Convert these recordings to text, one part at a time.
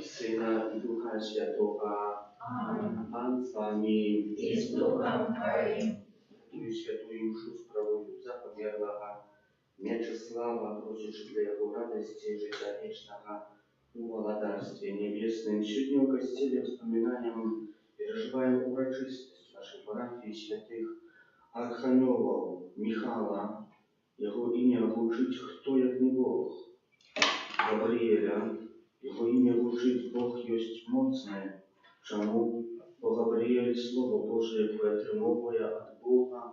Syna i Ducha Świętego. Amen. Pan z wami. I z duchem Twoim. I świętую mшу sprawują zapomierlacha Mieczysława, prosisz dla jego radości życia wiecznego w Włodarstwie Niebiesnym. W siódmym kościele wspominaniem przeżywają uroczystość naszej parafii świętych Archaniołów Michała. Jego imię włóczyć kto jak nie Bóg. Gabriela, jego imię włóczyć Bóg jest mocny. Czemu? Bo Gabriel Słowo Boże poetrymowe od Boga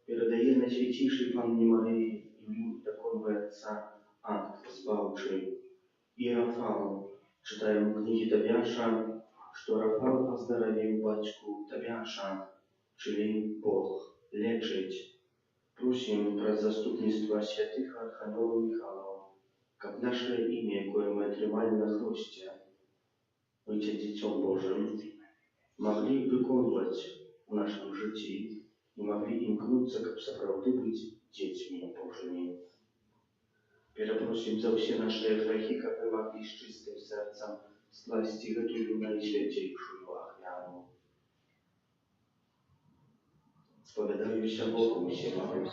передає Найсвятішій Панні Марії ім'ю такого Отця акт збавчий. І Рафал, читаємо книги Тобіаша, що Рафал оздоровив батьку Тобіаша, czyli Бог лечить. Просим про заступництво святых Архангелов Михайлов, как наше имя, кое мы отримали на хресте, быть Детем Божьим, могли выконывать в нашем житии и могли имкнуться, как сапраўды быть детьми Божьими. Перепросим за все наши грехи, как мы могли с чистым сердцем скласть эту наисвятейшую ахвяру. Споведаюся Богу всему.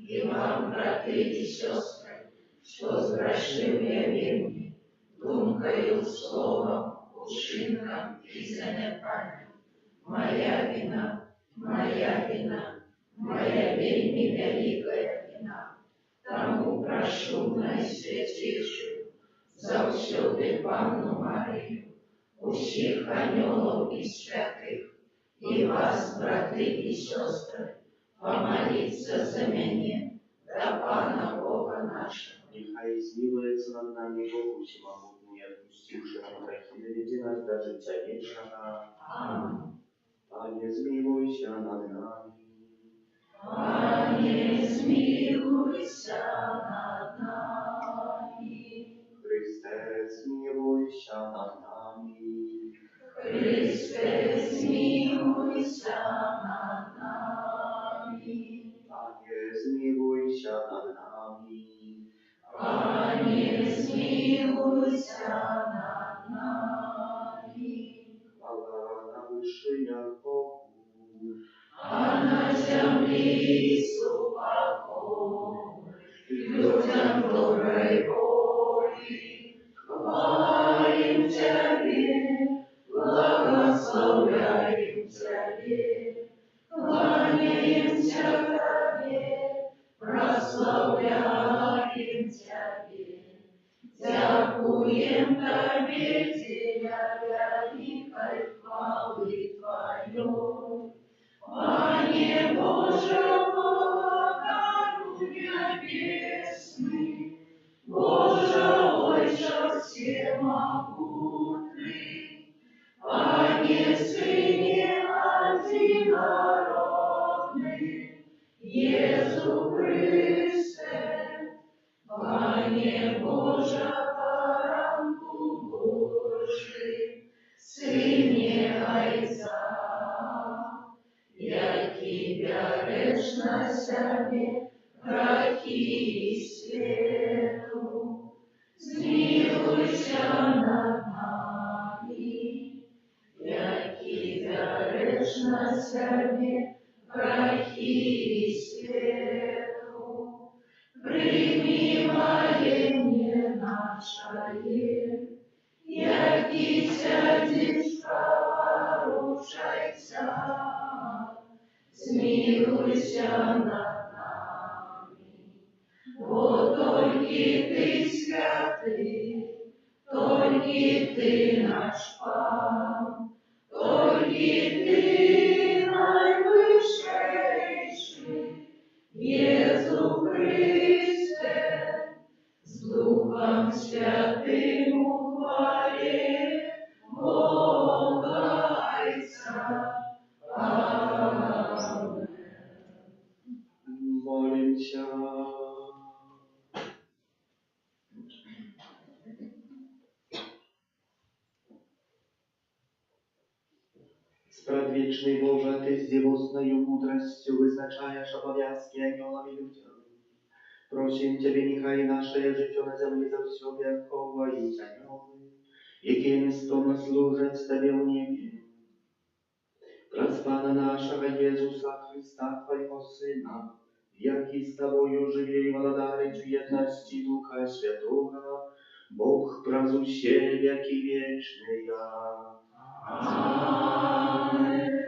І вам, брати і сестри, що згрішив я вірні, думкою, словом, учинком і занепанням. Моя вина, моя вина, моя вельми великая вина. Тому прошу Найсвятейшую, завсюди Панну Марію, усіх аньолов і святих, і вас, брати і сестри, помолиться за меня, да Пана Бога нашего. Нехай змилуется над нами Бог всемогутний, отпустивший нам грехи, доведи нас до життя вечного. Аминь. Пане, змилуйся над нами. Пане, змилуйся над нами. Христе, змилуйся над нами. Христе, змилуйся над нами. Пане, змилуйся над нами. Пане, змилуйся над нами. Хвала на вышинях Богу. А на земле покой, людям доброй воли. Хвалим Тебе, благословляем Тебе, кланяемся Тебе, прославляем Тебе, дякуем Тебе, Теля великой хвалы Твоей. Пане Боже, Богородице небесный, Боже, Отче всемогутный, Пане Сыне одинородный, Иисус Христе, Пане Боже, Баранку Божий, Сыне Отца, який береш на себе грехи світу, змилуйся над нами, який береш на себе грехи світу, прийми моление наше, який сядешь, порушайся, змилуйся над нами, бо тільки Ти святий, тільки Ти наш Пан, тільки Ти найвищий, Єсу Христе, з Духом Святим у хвалі Бога Отця. Amen. Молимся. Spradwieczny Boże, Ty z dziewosnою mądrością wyznaczasz obowiązki aniołom i ludziom. Prosim Ciebie, niechaj nasze życie na ziemi zawsze chowają anioły які нестомно служать Тебе у небі. Праз Пана нашого Єсуса Христа, Твоего Сина, який з Тобою живе і владарить в єдності Духа Святого, Бог праз усе веки вечные. Аминь.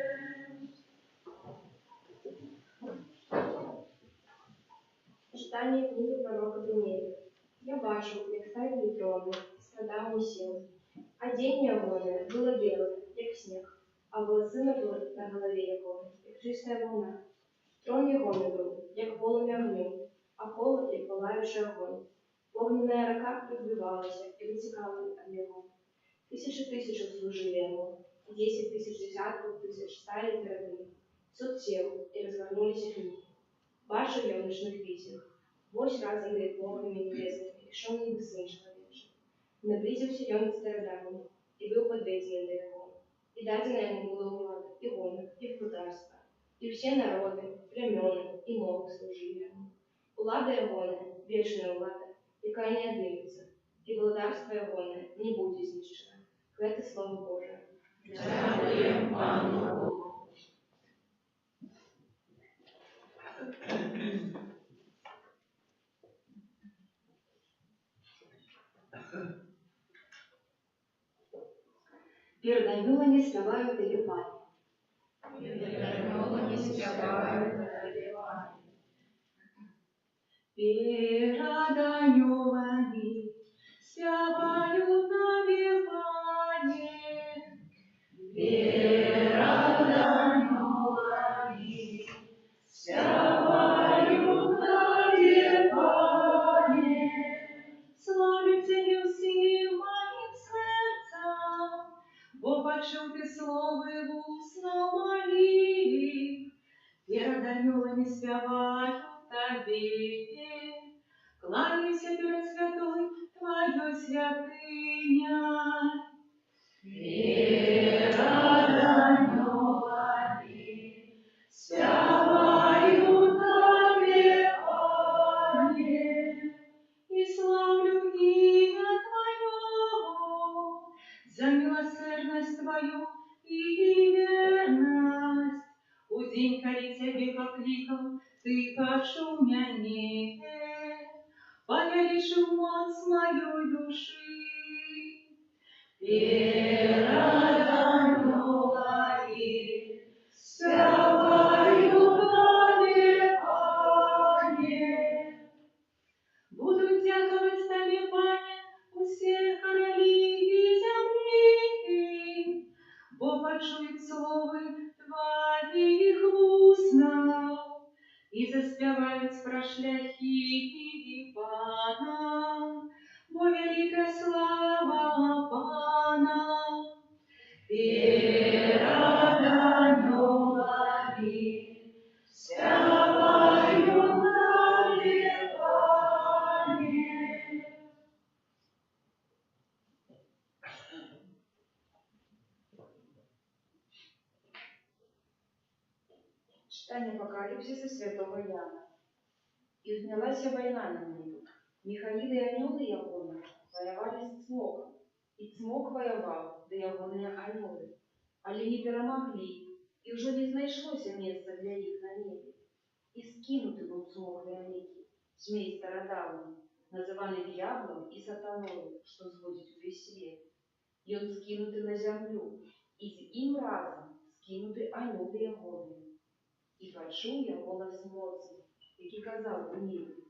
Читання книги пророка Даниила. Я бачив, як ставили трони, страдав усім. Одіння воне було біле, як сніг, а волоси на голові якого, як чиста волна. Трон його не був, як полум'я огню, а холод, як палаючий огонь. Огненная рука разбивалась и вытекала от него. Тысячи тысяч служили ему, 10 тысяч десятков тысяч стали перед ним. Суд сел, и развернулись их руки. Бачив я в ночных визиях. 8 раз играет плохими небесными, и шел ниби сын человечий. Наблизился он к стародавнему, и был подведен до его. И дадено ему было влада, и гонор, и владарство, и все народы, племены, и могут служили ему. Влада его, вечная влада, яка не отдымется, и владарство его не будет изнищено. Это слово Божие. Дякуємо Пану Богу. Перед ангелами спевают и певали. Перед ангелами співають наливають. Перед ангелами спевают напевание. Перед ангелами співають наливають. Славиться не всім моїм серцем, бо почув ти слово вусно моїх. Перед ангелами співають тобі. Кланяйся перед святой твоей святыня. Перед ангелами співають наливають. И славлю имя Твое за милосердность Твою и верность. У день коли Тебе покликал, Ты кашу мяне, поверишь в моц моей души. Перед ангелами співають наливають. Будут дяковать Тебе, Пане, все короли и земли, бо почуют словы Твоих устно, и заспевают про шляхи Пана, бо велика слава Пана. Перед ангелами співають наливають. Читание Апокалипсиса святого Иоанна. И взнялась война на небе. Михаил и анёлы Иакона воевали с Цмоком, и Цмок воевал, да Иаконы анёлы. Але не перемогли, и уже не знайшлося места для их на небе. И скинутый был Цмок великий, змей стародавний, называный дьяволом и сатаною, что сводит весь свет. И он скинутый на землю, и с им разом скинуты анёлы Иаконы. І почув я голос моцний, який казав у небі: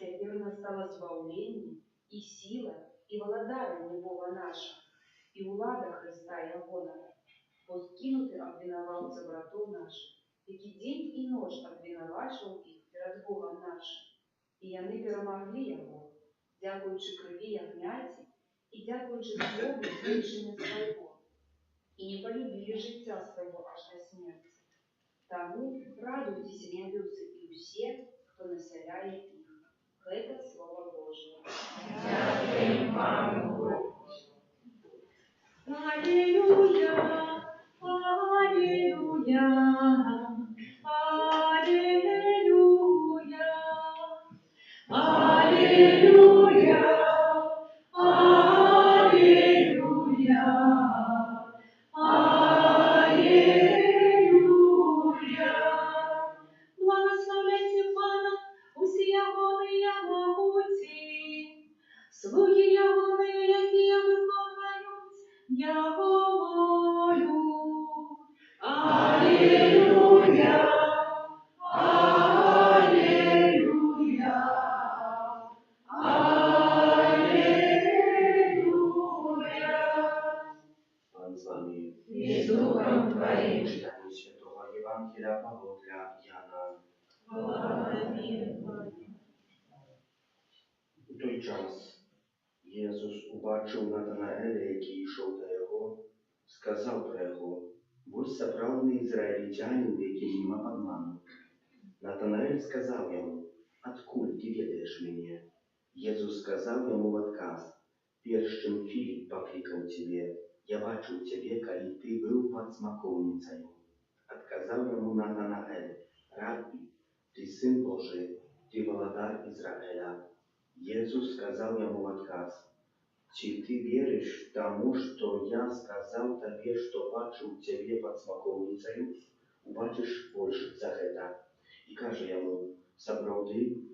«Тепер настало збавлення, і сила, і владарення Бога наша, і влада Христа Иоанна. Бо скинути обвинувавця братов наших, які день і ночь обвинувачував їх перед Богом нашим. І яни перемогли його, дякуючи крові ягняті, і дякуючи слову зрішення свого, і не полюбили життя свого аж до смерти. Тому радуйтесь, небесы, и все, кто населяет их. Это Слово Божие. Дякуємо Пану Богу. Аллилуйя, аллилуйя, аллилуйя, Аллилуйя, аллилуйя. вірю, Пане. У той час Єсус убачив Натанаеля, який йшов до його, сказав про його: «Будь справжній ізраїльтянин, в яким нема подману». Натанаэль сказав йому: «Откуль ти ведаєш мене?» Єсус сказав йому в отказ: «Перш чим Філіп покликав тебе, я бачив тебе, коли ти був під смоковницею». Отказав йому Натанаэль: «Раббі, ти син Божий, ти володар Ізраїля». Єсус сказав йому в отказ: «Чи ти віриш тому, що я сказав тобі, що бачив тебе під смоковницею? Убачиш більше за це». І каже йому: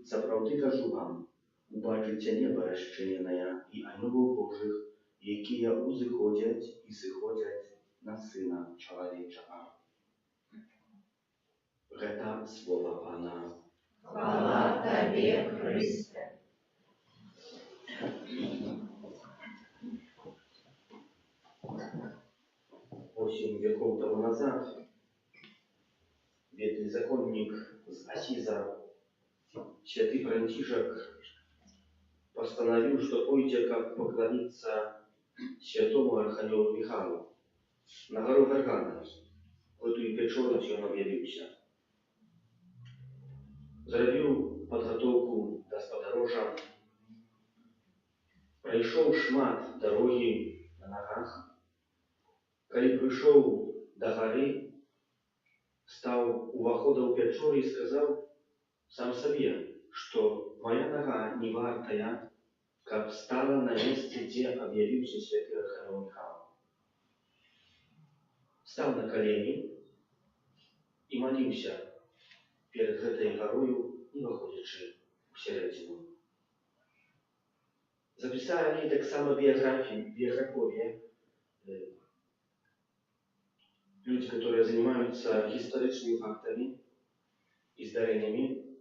«Справді кажу вам, убачите небо розчинене і ангелів Божих, які узиходять і сиходять на Сина Чоловічого». Це слово Пана. Хвала Тобі, Христе. 8 веков тому назад бедный законник с Асиза, святый Франтишек, постановил, что пойдя как поклониться святому Архангелу Михайлу на гору Гаргана, в эту печору, где он объявился. Зробив подготовку до сподорожа, пройшов шмат дороги на ногах. Коли прийшов до гори, став у входа у печору и сказал сам себе, что моя нога не вартая, как стала на месте, где объявился святый Архангел Михаил. Стал на колени и молился перед этой горою, не выходячи в середину. Записали так само биографии люди, которые занимаются историческими фактами и здарениями,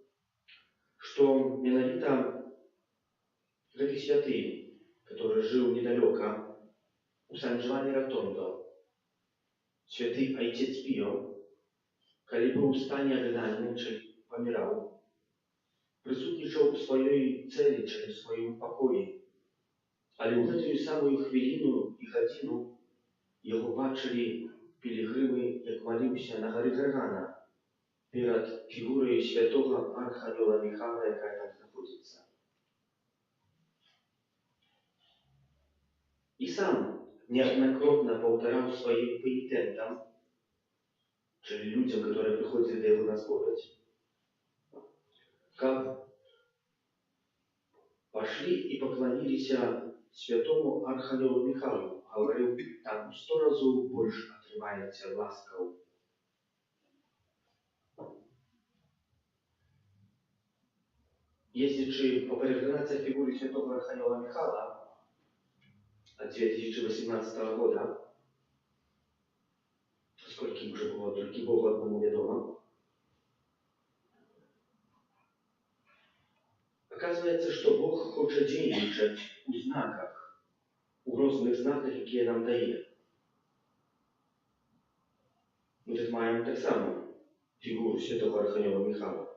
что менавіта гэты святы, который жил недалеко у Сан-Джованни Ротондо, святый Отец Пио, коли был в стане ожидания, czyli помирал, присутнічав у своей цели через своем покое. Але у гэтую самую хвилину и годину его бачили пилигримы, як молился на горе Гаргана перед фигурой святого Архангела Михаила, якая там находится. И сам неоднократно повторял своим пенитентам, czyli людям, которые приходили до его на споведь, как пошли и поклонились святому Архангелу Михаилу, говорил, там 100 разів больше отрывается ласков. Если попереглянуться фигуре святого Архангела Михаила от 2018 года, сколько уже было только Богу одному ведомо, оказывается, что Бог хочет действовать у знаках, у разных знаках, которые нам дает. Мы тут маем так само фигуру святого Архангела Михаила.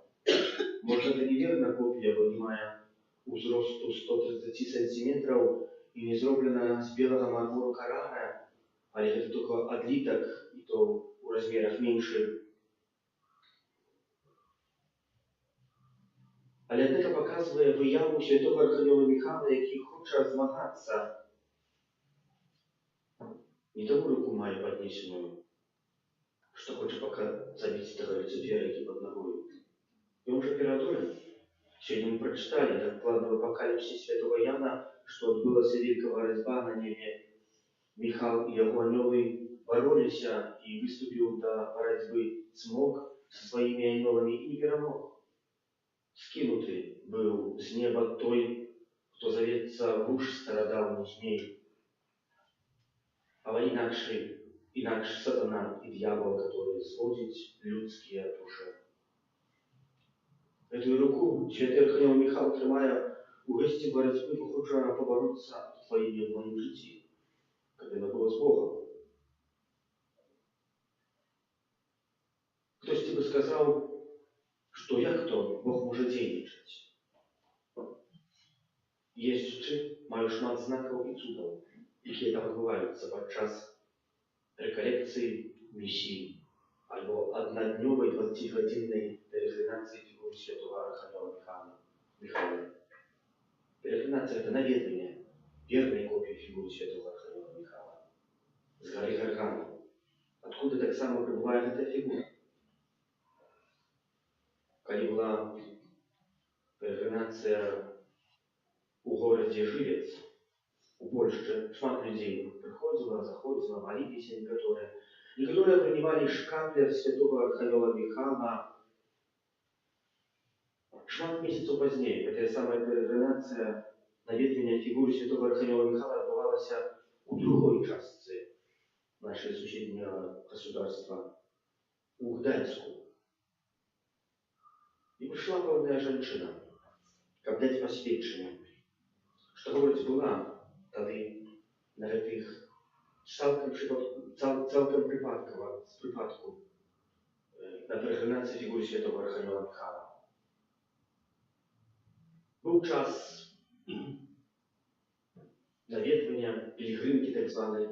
Может, это неверна копия, бо немає узросту 130 сантиметров и не зроблена з белого мармуру Карана, але это только отлиток, и то у размерах меньше. Але это показыває вияву святого Архангела Михаила, який хоче змагатися. Не тому руку має поднесенную, что хочет пока забить этого Люцифера, який под ногой. И он же переодолен. Сегодня мы прочитали, как план в апокалипсисе святого Яна, что отбылась великого резьба на небе. Михаил и его ангелы боролись и выступил до борьбы смог со своими ангелами и не перемог. Скинутый был с неба той, кто зовется муж стародавний змей. А инакше сатана и дьявол, который сводит людские души. Эту руку святый Архангел Михаил, тримая у гості боротьби, хоче поборотися в твоїм в моїм житті, як це було з Богом. Хтось тебе сказав, што як то Бог можа дзейнічаць. Ездзячы, маю шмат знакаў і цудаў, якія там адбываюцца падчас рэкалекцыі місіі альбо аднаднёвай 20-гадзіннай пелегрынацыі фігуры святого Архангела Михаила. Пелегрынацыя – это наведванне верной копии фигуры святого Архангела Михаила с горы Гаргана, откуда так само прибывает эта фигура. Когда была пелегринация у городе Живец, у Польши, шмат людей приходило, заходило, молились некоторые принимали шкаплер святого Архангела Михаила шмат месяцев позднее. Эта самая пелегринация наведвання фігури святого Архангела Михаила отбывалась у другой части нашего соседнего государства, у Гданьску. И пришла певная женщина, каб дать посвідчення, що, говорить, була тоді на таких цілком припадку на пелегринації фігури святого Архангела Михаила. Був час наведвання, пілігримки так званої.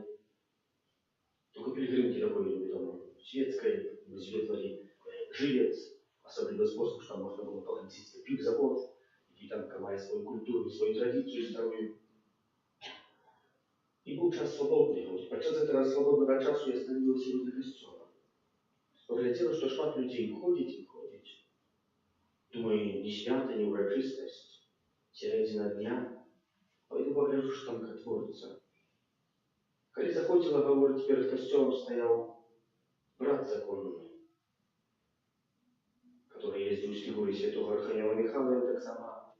Тільки пілігримки такої невідомої. Светской, висвітлили Живець, особливий спосіб, що там можна було поглядіти півзавод, який там має свою культуру, свою традицію старую. І був час свободний. Подчас этого свободного часу я становилась возле костела. Поглядела, что шмат людей ходит и ходит. Думаю, не свято, не урочистость, середина дня. Пойду погляжу, что там как творится. Когда заходила, говорить, перед костелом стоял брат законный, который ездил с фигурой святого Архангела Михаила, и так само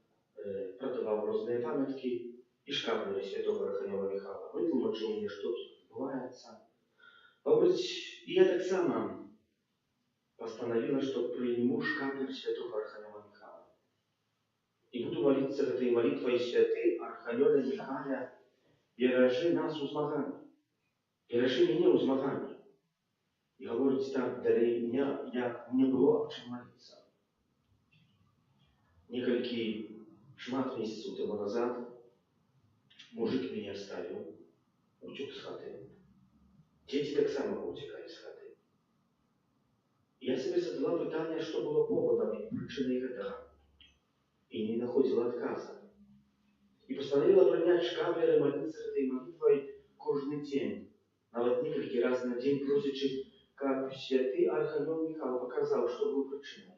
продавал разные памятки и шкаплеры святого Архангела Михаила. Вытлумачил мне, что тут отбывается. Говорить, и я так само постановила, что приму шкаплер святого Архангела Михаила. И буду молиться этой молитвой святый Архангеле Михаиле, бережи нас у змаганні. Бережи меня у змаганні. И говорить так, для меня, як не было об чем молиться. Некалькі шмат месяцев тому назад мужик меня оставил, утек с хаты. Дети так само утекали с хаты. Я себе задала питание, что было поводом и причиной этого. И не находила отказа. И постановила принять шкаплер и молиться этой молитвой каждый день. Навіть несколько раз на день, просячи, как святый Архангел Михаил показал, что был причиной.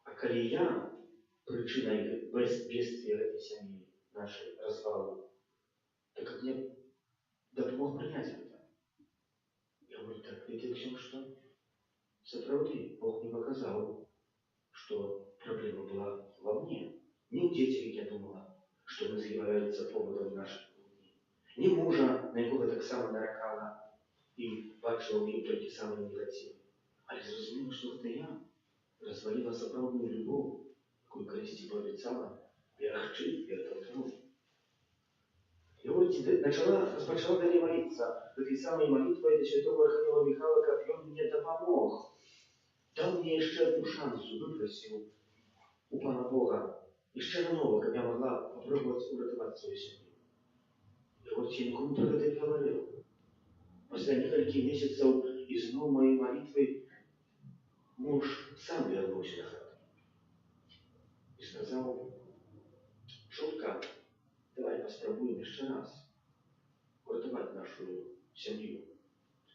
А коли я причиной бедствия этой семьи, нашей развала, так как мне допомог принять это. Я говорю, так, видите, всем, что сопроводи, Бог мне показал, что проблема была во мне. Не у детей, как я думала, что мы являются поводом наших проблем. Не мужа, на якого так само нарекала и бачила в ній тільки саме негатив. Але зрозуміла, що це я розвалила справжню любов, яку Христі пообіцяла, берегчи перед алтарем. И вот начала далее молиться этой самой молитвой до святого Архангела Михаила, как он мне допомог. Дал мне еще одну шансу, выпросил у Пана Бога, еще на ново, как я могла попробовать урятовать свою семью. И вот я никому про это не говорил. После нескольких месяцев из моей молитвы муж сам вернулся на хату и сказал, Шутка, давай попробуем еще раз урятовать нашу семью.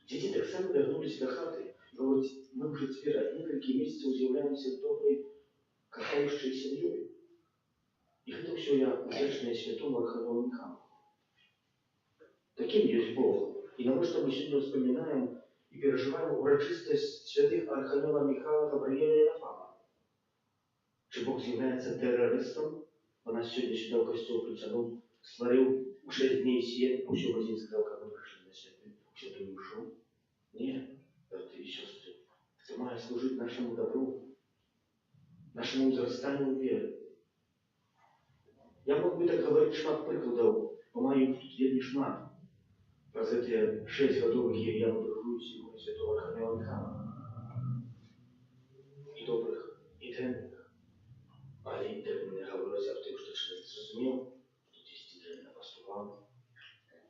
Дети так само вернулись до хаты. Говорят, мы уже теперь от нескольких месяцев являемся доброй, кахающей семьей. И это все я вдячная святому Архангелу Михаилу. Таким есть Бог. И на что мы сегодня вспоминаем и переживаем урочистость святых Архангела Михаила, Гавриила и Рафаила. Чи Бог является террористом? Он нас сегодня сюда в костел притянул, створил в 6 дней свет, все в один сказал, как мы пришли на свет и ушел. Нет, братья и сестры, кто має служить нашему добру, нашему возрастанию веры. Я мог бы так говорить шмат прикладов, но маю тут вельми шмат. Про эти 6 годов, які я подорожую сьогодні святого Архангела Михаила. И добрых, и темних. Але терміни говорилося в тим, що чоловік зрозумів, що дійсно вже не поступав,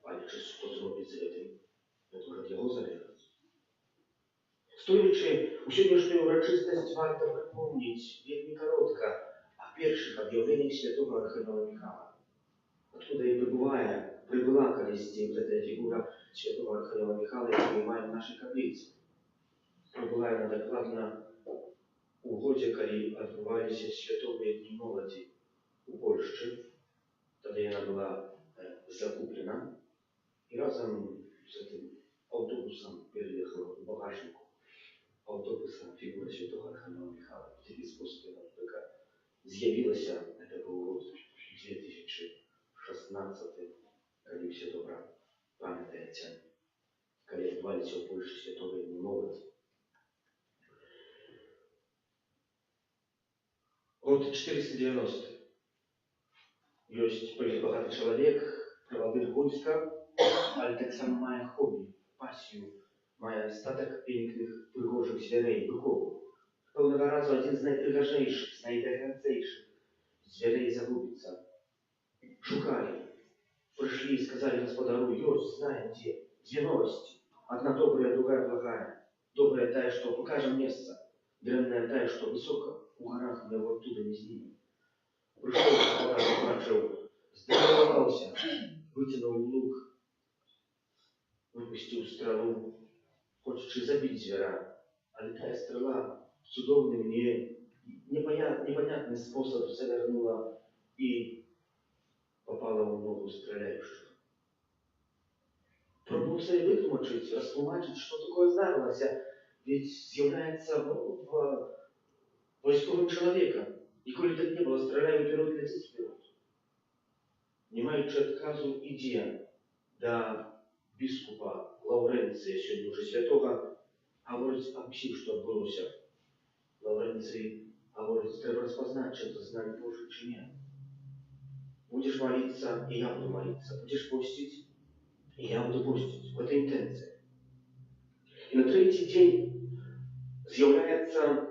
але чи що зробить з цим, це вже від його залежить. Стоячи у сьогоднішню урочистість, варто припомнити вельми коротко о перших об'явленнях святого Архангела Михайла. Откуда и прибыла колись вот эта фигура святого Архангела Михайла, яку ми маємо в нашій каплиці. Прибула вона докладно у годі, коли відбувалися святові дні молоді у Польщі. Тоді вона була закуплена і разом з цим автобусом переїхала у багажнику автобуса фігура святого Архангела Михайла. В такий спосіб вона тільки з'явилася, це був год 2016, коли все добре пам'ятається, коли відбувалися у Польщі святові дні молоді. Год 490. Есть очень богатый человек, проводит войска, але так само має хобі, пасію, має статок пінкних пригожих звірей, биков. Певного разу один з найпригожнейших, з найдорогоцейших звірей загубиться. Шукали. Пришли и сказали господару: «Ёсть, знаем где. Две новости. Одна добрая, другая плохая. Добрая тая, что покажем место. Дрянная тая, что высоко. У горах мы его оттуда не снимем». Пришел господар, побачил, здоровался, вытянул лук, выпустил стрелу. Хочет забить звера, а летая стрела чудовный мне непонятный способ завернула и попала в ногу стреляющего. Пробувся і витлумачить, розтлумачить, що таке здарилося, ведь з'являється військовим чоловіком. І коли так не було, стріляє вперед, летить вперед. Не маючи відказу, іде до біскупа Лавренція, сьогодні вже святого, говорить об всім, що відбулося. Лавренцій говорить: треба розпознати, чи це знак Божий, чи ні. Будешь молиться, и я буду молиться. Будешь постить, и я буду постить. Вот это интенция. И на третий день з'является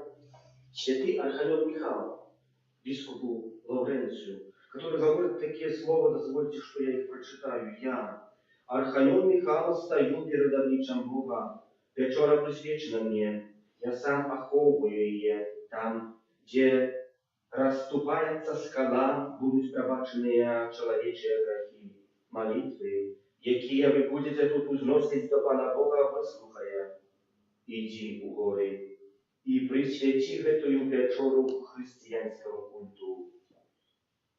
святый Архангел Михаил, бискупу Лавренцию, который говорит такие слова, дозвольте, что я их прочитаю. Я, Архангел Михаил, стою перед обличием Бога. Печора присвечена мне. Я сам оховываю ее там, где расступается скала, будуть пробачені чоловічі грехи, молитви, які ви будете тут узносить до Пана Бога, вислухає. Іди у гори і присвяті гэтую печору християнського культу.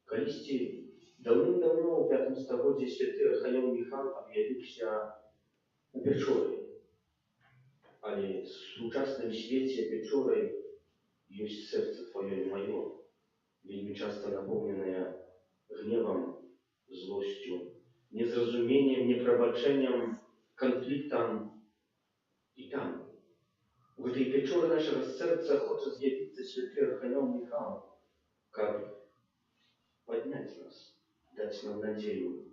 Колись давним-давно у 5 столітті святий Архангел Михаил об'явився у печорі. Але в сучасному світі печори є серце твоє і моє. Вельми часто наполненная гневом, злостью, незразумением, непробачением, конфликтом. И там, в этой печоре нашего сердца, хочет з'явиться святый Архангел Михаил, как поднять нас, дать нам надею,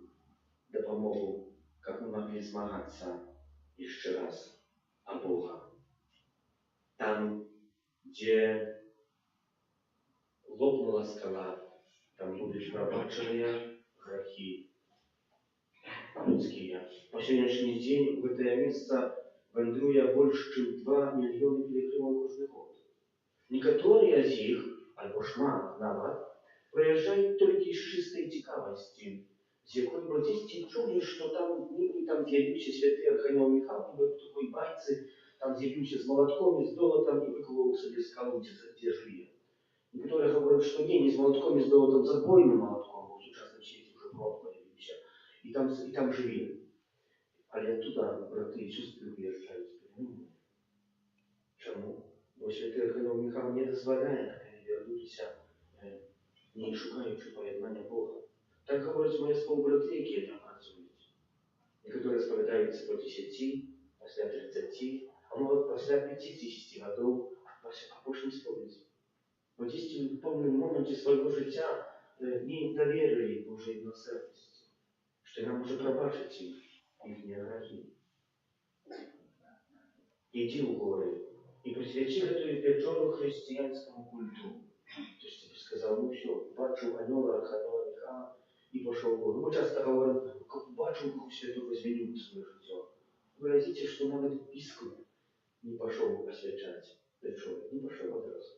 допомогу, как мы могли змагаться еще раз о Бога. Там, где лопнула скала, там будуть пробачені грехи людские. По сегодняшний день в это место вандрує більше, ніж 2 мільйони пілігримів кожен год. Некоторые з них, або шмат навіть, приїжджають тільки з чистої цікавості, з якої батисті чули, що там ніби там з'явився святий Архангел Михаил, ніби в такій байці, там з'явився з молотком і з долотом і виколов собі скалу, де живе. Некоторые говорят, что не с молотком, с долотом, забойным молотком, в сучасному світі вже брод появився, і там живі. Але оттуда брати і сестри виїжджають з перемінами. Чому? Бо святий Архангел Михаил не дозволяє перевернутися, не шукаючи поєднання Бога. Так говорять мої співбрати, які там працюють. Некоторі сповідаються по 10, після 30, а може після 50 років, а більше не сповідаються. Бо дійсно в повному моменті свого життя не довірили Божій милосердності, що нам може пробачити їхні грехи. Іди у гори і присвячив эту вечору християнському культу. То есть я сказав, ну все, бачу анёла, архангела Михаила и пошел в гору. Мы часто говорим, как бачу Дух Святой, изменил свое житие. Выразите, что навіть бискуп не пошел освячать вечору, не пошел одразу.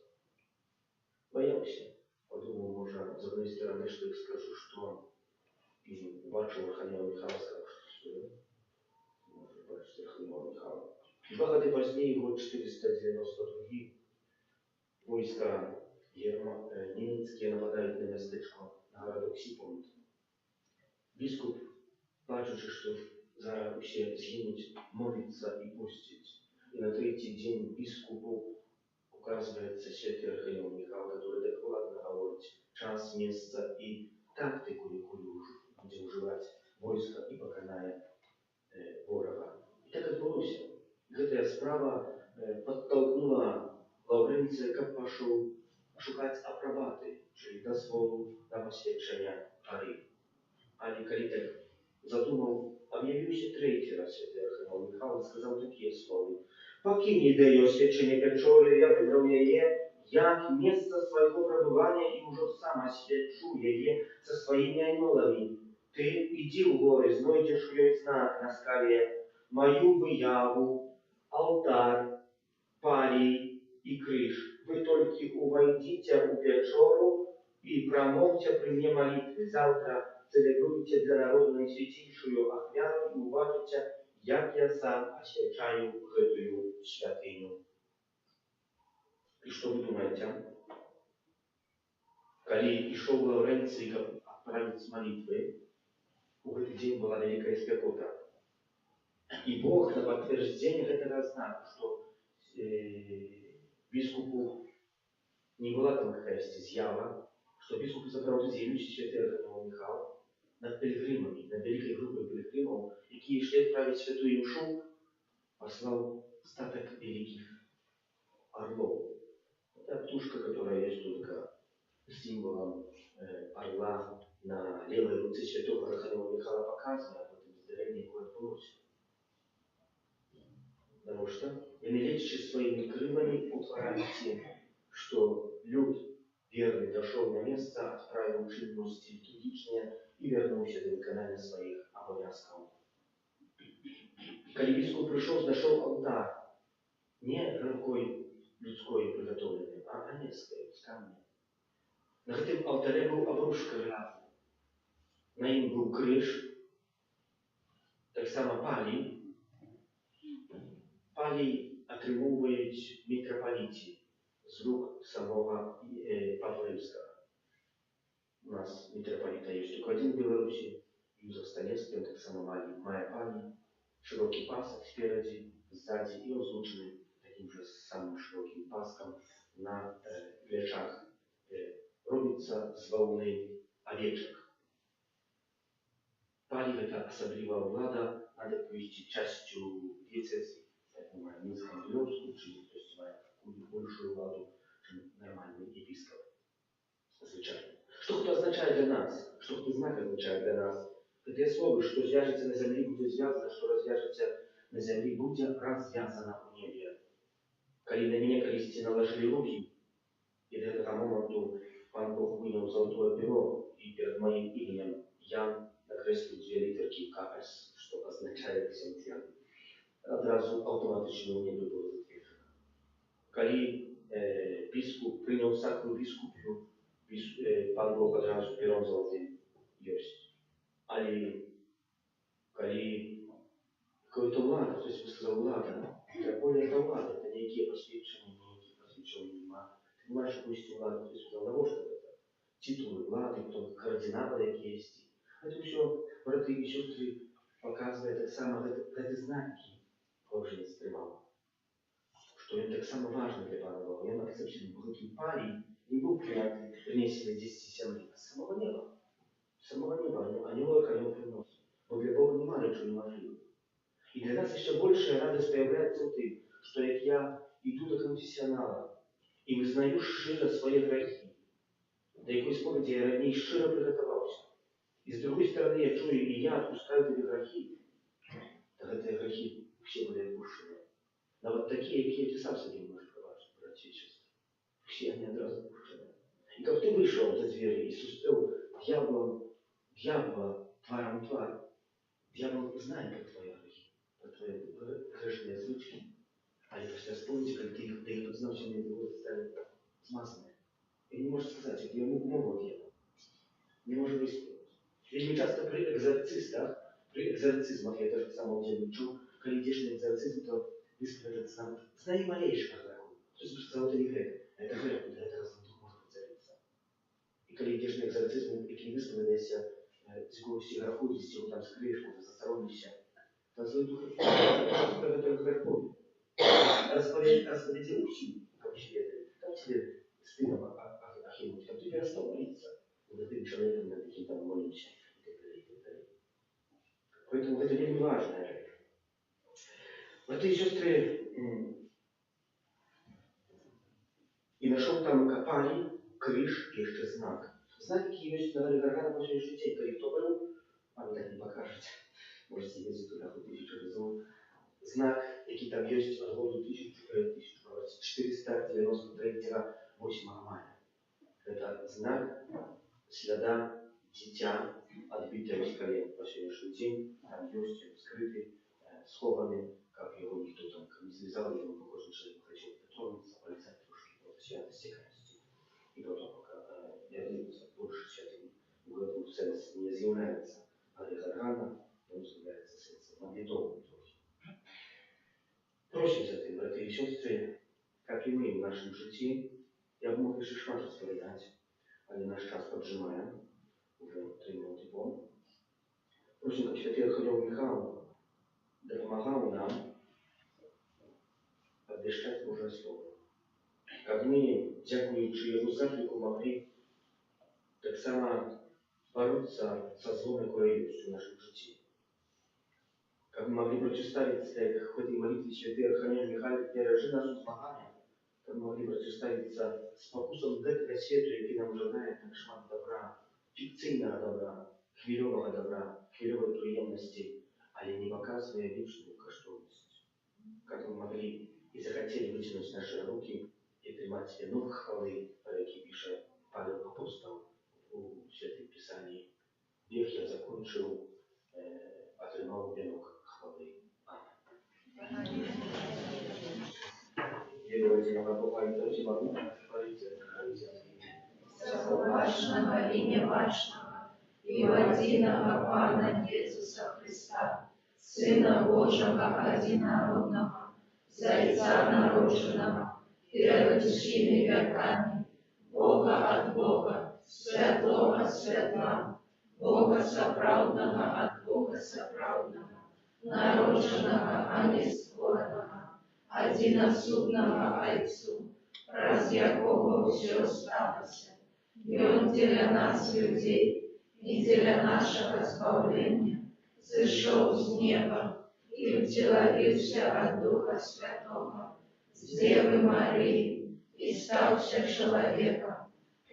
Боялся. Подумал, может, с одной стороны, что я скажу, что бачу архангела Михаила, сказал, что может, бачу архангела Михаила. 2 года позднее, год 492, войска немецкие нападают на местечко, на городок Сипонт. Бискуп, бачучи, что зараз все згинуть, молится и пустить. И на третий день бискупу указывается святый архангел Михаил, который докладно говорит час, место и тактику, якую буде уживать войска и поканає ворога. И так отбылось. Гэтая справа подтолкнула Лаўрэнцыя, каб пашоў шукаць апрабаты, czyli дазволу на посвячэнне пары. Але калі так задумаў, аб'явіўся трэці раз святы архангел Михаил, сказаў такія словы: «Пакінь ідэю освячэння Пячоры, я выбраў яе як месца свайго прабывання і ўжо сам асвячу яе са сваімі анёламі. Ты ідзі ў горы, знойдзеш у ёй знак на скале, мою выяву, алтарь, палий и крыж. Вы только увойдите в Печору и промолвите при мне молитвы. Завтра целебруйте для народа наисвятейшую охвяру и уважите, як я сам освячаю эту святыню». И что вы думаете? Коли шел Лаўрэнцый, как отправить молитвы, в этот день была великая спекота. И Бог на подтверждение этого знака, что бискупу не была там какая-то з'ява, что бискупу заправді з'явився святий архангел Михаил над пилигримами, над великой группой пилигримов, які шли отправить святую мшу, послал статок великих орлов. Это птушка, которая есть только символом орла на левой руце святого архангела Михаила, показывает об этом издарении, какое отбылось. Потому что лечащий своими крылами утворяет тем, что люд верный дошел на место, отправил чинности литургичные и вернулся до выполнения своих обовязков. Когда бискуп пришел, нашел алтарь, не рукой людской приготовленный, а анецкой, из камня. На этом алтаре был обруч крылатый. На нем был крыж, так само палий. Палий атрымоўваюць митрополиті з рук самого Папы Римского. У нас митрополита есть только один в Беларуси, Юзеф Станецкий, он так само мае палий, широкий пасок спереди, сзади, и он злучены таким же самым широким паском на плечах. Робится з волны овечек. Палий это особливая влада, надо повести частью диецезии. Має Мінсько-Могилевську, чи хтось має большую владу, чем нормальный епископ. Звичайно. Что это означает для нас? Что это знак означает для нас? Это слово, что звяжется на земле, будет звязано, что развяжется на земле, будет развязано в небе. Когда на меня колись наложили руки, и до этого момента Пан Бог вынял золотое перо, и перед моим именем Ян накреслил 2 литерки КС, что означает «Ксентьян». Одразу автоматично у небе было затвержено. Коли бискуп принял всякую бискупию, Пан Бог одразу пером золотым есть. Али коли какой-то влада, то есть вы сказал влада, это более это влада, это некие посвящения, некие посвящения нема. Ты понимаешь, какую влада, то есть сказал, на что это? Титулы влады, кто кардиналы какие есть. Это все, братья и сестры, показывает так само, это знаки. Божий не скрывал, что это так само важно для Пана Бога. Он акцептировал великий палий, не был принесен из 10 земли, а с самого неба. С самого неба анёл приносит. Но для Бога нема ничего неможливого. И для нас еще большая радость появляется в том, что я иду до конфессионала и вызнаю широ свои грехи. До якой споведи я ранее широ приготовился. И с другой стороны я чую, и я отпускаю тебе грехи. Так это грехи все были отпущены. Но вот такие, какие ты сам себе можешь Все они одразу пушили. И как ты вышел за двери и сустел дьявола тваром твар, дьявол знает, как твои грехи, как твои грешные звучки. А если вспомните, как ты их даешь значение, его стали смазанные. И не может сказать, это я могу делать. Не может высказать. Ведь мы часто при экзорцизмах, я тоже в самом деле учу, когда идешь на экзорцизм, то высказать сам, знай малейшего греха. То есть, что это не грех, а это грех, да это раз дух может поцелиться. И когда идешь на экзорцизм, и не высказываешься с гостью греху, если его там скрыешь, может засторонишься, то злой дух это грех. Расповеди учи, как тебе стыдно ахинуть, как ты перестал молиться, когда ты человеком над таким там молишься, и так далее, и так далее. Поэтому это не важно. Братья и сестры, и нашел там копали, крыш и еще знак. Знак, який є на Варваргана по сьогоднішній день, коли хто беру, а ви так не покажете. Можете їздити туди по 1000 разів. Знак, який там є від году 1493 мая. Это знак следа дитя, отбитого из колен по сегодняшний день. Там есть скрытый, схованный, как его никто там не связал, и он похож на человека, хотел дотронуться, полицать трошки от святости красти. И потом, пока является больше святым, в этом сенс не изъявляется, а рано он является сенсом обетованным тоже. Просим за это, братья и сестры, как и мы в нашем житии, я бы мог еще шмат распорядать, але наш час поджимає, уже 3 минути по. Просим, как святый Архангел Михаил допомагал нам обвещать Божье Слово. Как мы, дякуючи Его заклику, могли так само бороться со злом, якое есть в нашем житии. Как мы могли противоставиться, как в ходе молитвы святый Архангел Михаил пережил нашу змагання, как мы могли противоставиться с покусом этого света, який нам ожидает так шмат добра, фикцийного добра, хвилевого добра, хвилевой приемности, але не показывая вечную коштовность. Как мы могли и захотели вытянуть наши руки и примать себе новых хвалы, про які пише Павел Апостол у Святом Писании. Бег я закончил, отримал венок хвалы. Аминь. Всеважного и неважного, и водиного Пана Иисуса Христа, Сына Божьего одинородного, Зайца народженного, перед всеми веками, Бога от Бога, Святого Святла, Бога соправдного от Бога соправдного, народженного, а не створенного, одиносудного Отцу, раз якого все сталося. И Он для нас, людей, и для нашего избавления, сошел с неба и втеловился от Духа Святого, с Девы Марии, и стався человеком,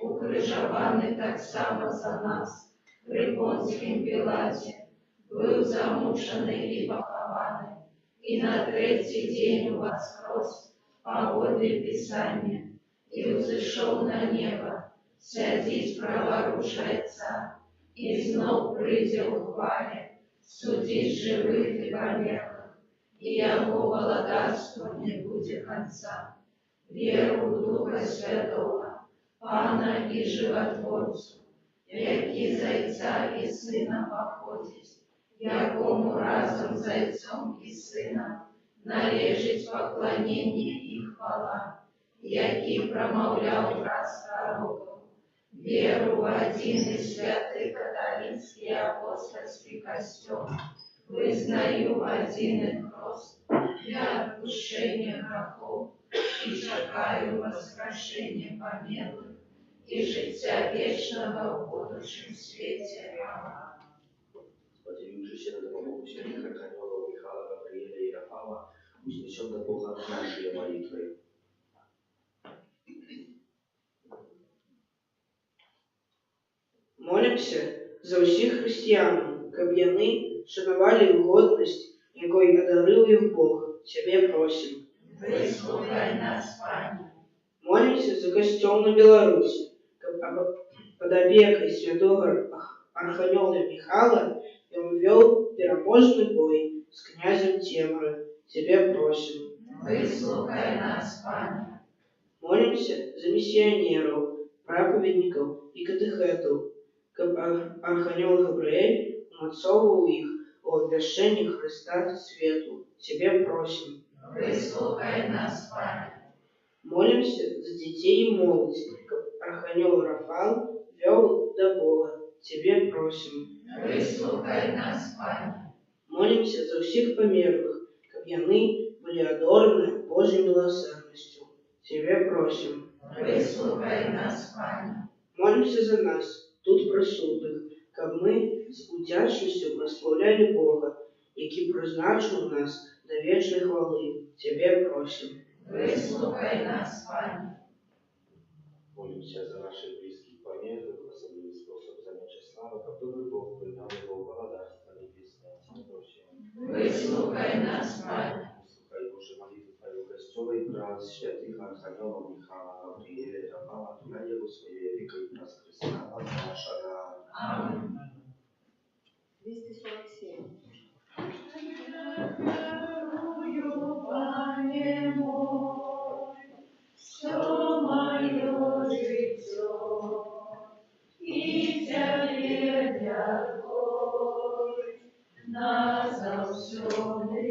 укрыжованный так само за нас, при Понтском Пилате, был замученный и похованный, и на 3-й день воскрес по воде Писания, и взошел на небо, сядить праворуч Отца, и знов прийде у хвале, судить живых и померлых, и Его владарству не будет конца. Веру в Духа Святого, Пана и Животворцу, який Зайца и Сына походит, якому разом Зайцом и Сыном належить поклонение и хвала, який промовляв раз пророков, веру в один и святый католический апостольский костел, вызнаю один и хрост для отпущения грехов, и чекаю воскрешения померлых и життя вечного в будущем свете. Сподіваючись на допомогу святих архангелов Михаила, Гавриила и Рафала, вознесем до Бога наши молитвы. Молимся за усіх християн, каб яны шанували годность, якой одарил их Бог. Тебе просим. Выслухай нас, Пане. Молимся за костел на Беларуси, под опекой святого архангела Михаила и он вел переможный бой с князем Темры. Тебе просим. Выслухай нас, Пане. Молимся за миссионеров, проповедников и катехетов, как архангел Габриэль умацовывал их о вершении Христа свету. Тебе просим. Выслухай нас, Пане. Молимся за детей и молодь, как архангел Рафаэл вел до Бога. Тебе просим. Выслухай нас, Пане. Молимся за всех померлых, как яны были одораны Божьей милосердностью. Тебе просим. Выслухай нас, Пане. Молимся за нас, тут присутних, как ми з удячністю прославляли Бога, який призначив нас до вічної хвали. Тебе просим. Выслухай нас, Пане. Молимся за наших близких померлых, в особливый способ за Мячеслава, который Бог принял его благодарство небесное. Тебе просим. Выслухай нас, Пане. Слухай, Боже, молитву Твою Костела и праз святых архангелов Михаила, Гавриэля и Рафала, Туда его своей векой праз Христа нашего. Аминь. 247. Верую, Пане мой, все мое житье, и Тебе дякую назавсёды.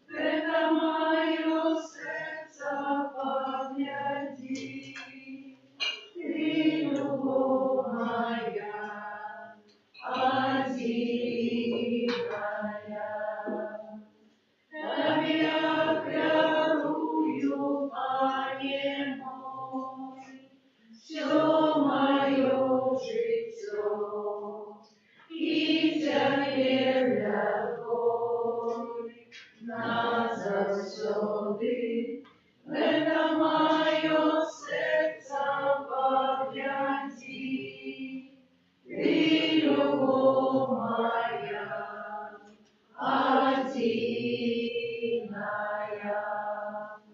Это мое сердце погляди, Ты любовь моя, одиная. Тебя верую, Пане мой, все мое житье, и Тебе дякую назавсёды. Это мое сердце погляди, Ты любовь моя, одиная.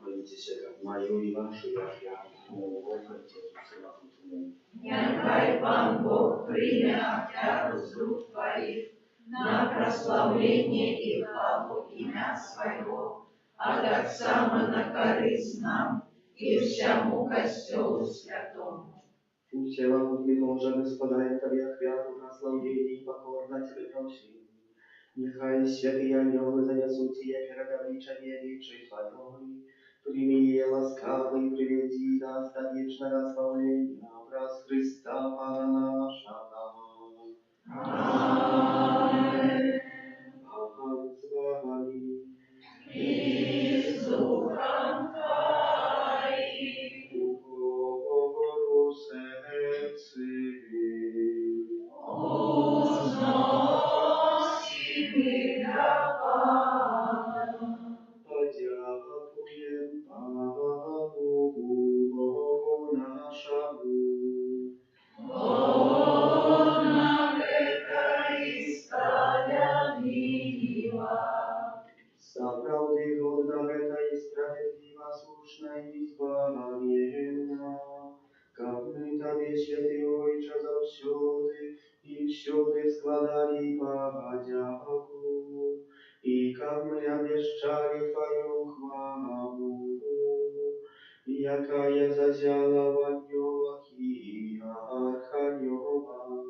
Молитесь, как мою и вашу, я Бог, Отец, Всевышний. Нехай Пан Бог прийме офяру з рук Твоих на прославление и славу имя Своего, а так само на користь нам и всему костелу святому. Пусть я вам Боже, Господа, это вверх прославление и покорно Тебе просим. Нехай святые ангелы занесут Тебе передовличание речи Твоей, прими ее ласкаво и приведи нас до вечного славления образ Христа Пана нашего. Аминь. Пан с вами. И с духом Твоим. Уговору сердце. Узносим Тебя, Пана. Подякуем Пану Богу нашему. Он нам это исполнила. Заправды годна это и справедлива, слушна и избавленна. Как мы Тебе, Святый Отче, завсёды и всюды складали подяку, и как мы обещали Твою хвалу, якая зазяла в ангелах и архангелах.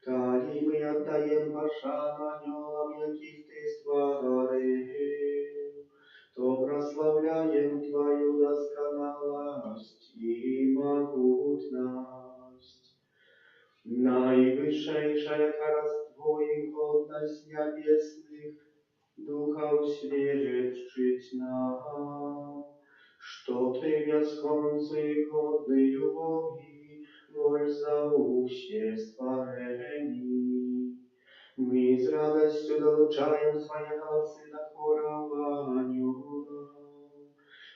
Коли мы отдаем пошан ангелам, яких Ты створил, то прославляем Твою досконалость и могутность. Наивысшая королевство и годность небесных духов свидетельствует нам, что Ты бесконцей годный любви, воль за все створений. Мы с радостью долучаем свои голосы на хорованию,